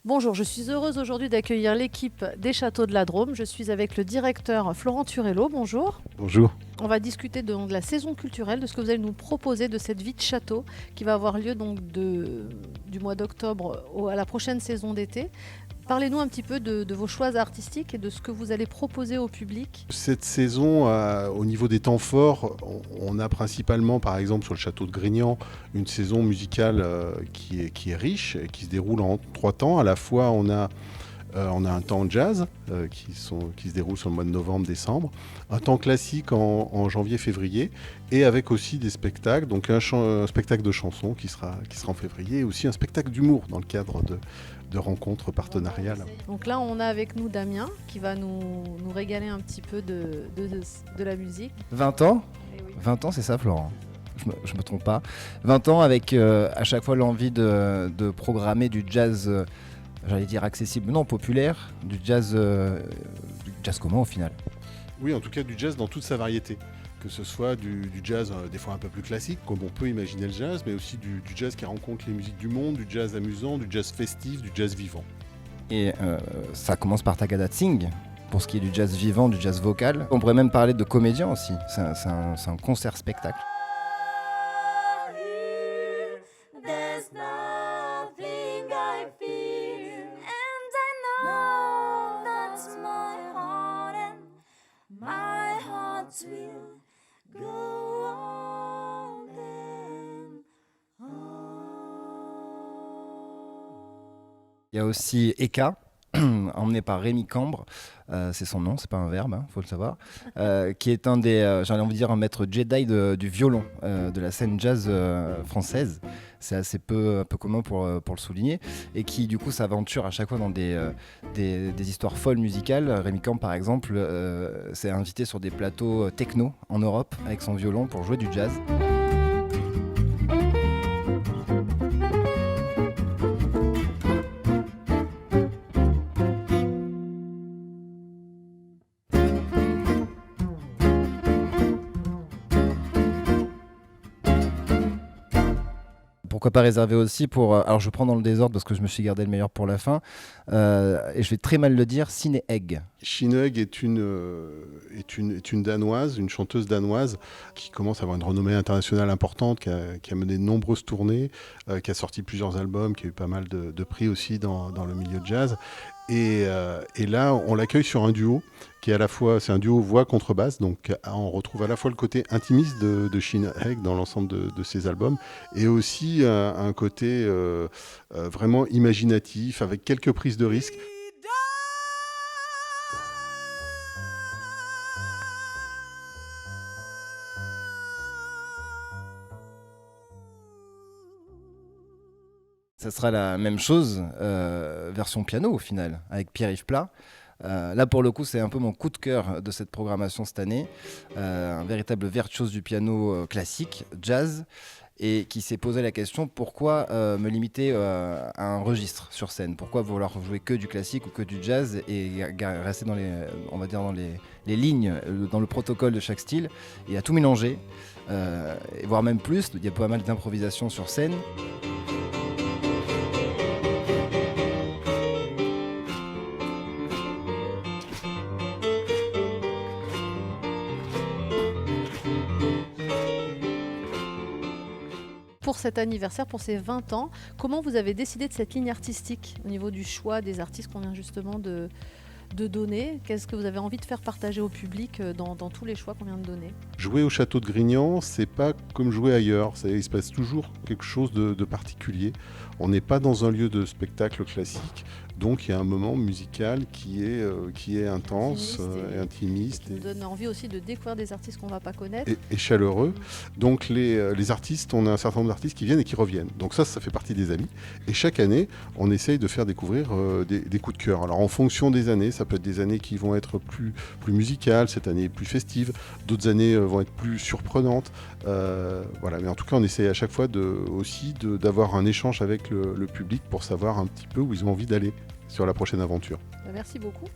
Bonjour, je suis heureuse aujourd'hui d'accueillir l'équipe des Châteaux de la Drôme. Je suis avec le directeur Florent Turello. Bonjour. Bonjour. On va discuter de la saison culturelle, de ce que vous allez nous proposer de cette vie de château qui va avoir lieu donc du mois d'octobre à la prochaine saison d'été. Parlez-nous un petit peu de vos choix artistiques et de ce que vous allez proposer au public. Cette saison, au niveau des temps forts, on a principalement, par exemple, sur le château de Grignan, une saison musicale qui est riche et qui se déroule en 3 temps. À la fois, on a un temps jazz qui se déroule sur le mois de novembre-décembre, un temps classique en janvier-février, et avec aussi des spectacles, donc un spectacle de chansons qui sera en février, et aussi un spectacle d'humour dans le cadre de rencontres partenariales. Donc là, on a avec nous Damien qui va nous régaler un petit peu de la musique. 20 ans Eh oui. 20 ans, c'est ça, Florent. Je me trompe pas. 20 ans avec à chaque fois l'envie de programmer du jazz, j'allais dire accessible, non populaire, du jazz comment au final? Oui, en tout cas du jazz dans toute sa variété. Que ce soit du jazz des fois un peu plus classique, comme on peut imaginer le jazz, mais aussi du jazz qui rencontre les musiques du monde, du jazz amusant, du jazz festif, du jazz vivant. Et ça commence par Tagada Singh, pour ce qui est du jazz vivant, du jazz vocal. On pourrait même parler de comédien aussi, c'est un concert-spectacle. There's nothing I fear, and I know that my heart will go on and on. Il y a aussi Eka, emmené par Rémi Cambre, c'est son nom, c'est pas un verbe, faut le savoir, qui est un des, j'allais envie de dire un maître Jedi du violon de la scène jazz française. C'est assez peu commun pour le souligner, et qui du coup s'aventure à chaque fois dans des histoires folles musicales. Rémi Cambre par exemple s'est invité sur des plateaux techno en Europe avec son violon pour jouer du jazz. Pourquoi pas réserver aussi pour... alors je prends dans le désordre parce que je me suis gardé le meilleur pour la fin. Et je vais très mal le dire, Ciné Egg. Signe Egg est une Danoise, une chanteuse danoise qui commence à avoir une renommée internationale importante, qui a mené de nombreuses tournées, qui a sorti plusieurs albums, qui a eu pas mal de prix aussi dans le milieu de jazz. Et là, on l'accueille sur un duo qui est à la fois, c'est un duo voix-contrebasse, donc on retrouve à la fois le côté intimiste de Signe Egg dans l'ensemble de ses albums, et aussi un côté vraiment imaginatif, avec quelques prises de risque. Ça sera la même chose, version piano au final, avec Pierre-Yves Plat. Là pour le coup c'est un peu mon coup de cœur de cette programmation cette année, un véritable virtuose du piano classique, jazz, et qui s'est posé la question pourquoi me limiter à un registre sur scène, pourquoi vouloir jouer que du classique ou que du jazz et rester dans les lignes, dans le protocole de chaque style, et à tout mélanger, et voire même plus. Il y a pas mal d'improvisation sur scène. Pour cet anniversaire, pour ces 20 ans, comment vous avez décidé de cette ligne artistique au niveau du choix des artistes qu'on vient justement de donner? Qu'est-ce que vous avez envie de faire partager au public dans tous les choix qu'on vient de donner? Jouer au château de Grignan, c'est pas comme jouer ailleurs. Il se passe toujours quelque chose de particulier. On n'est pas dans un lieu de spectacle classique. Donc il y a un moment musical qui est intense et intimiste. Qui nous donne envie aussi de découvrir des artistes qu'on ne va pas connaître. Et chaleureux. Donc les artistes, on a un certain nombre d'artistes qui viennent et qui reviennent. Donc ça fait partie des amis. Et chaque année, on essaye de faire découvrir des coups de cœur. Alors en fonction des années, ça peut être des années qui vont être plus musicales, cette année plus festives, d'autres années vont être plus surprenantes. Voilà. Mais en tout cas, on essaye à chaque fois d'avoir un échange avec le public pour savoir un petit peu où ils ont envie d'aller sur la prochaine aventure. Merci beaucoup.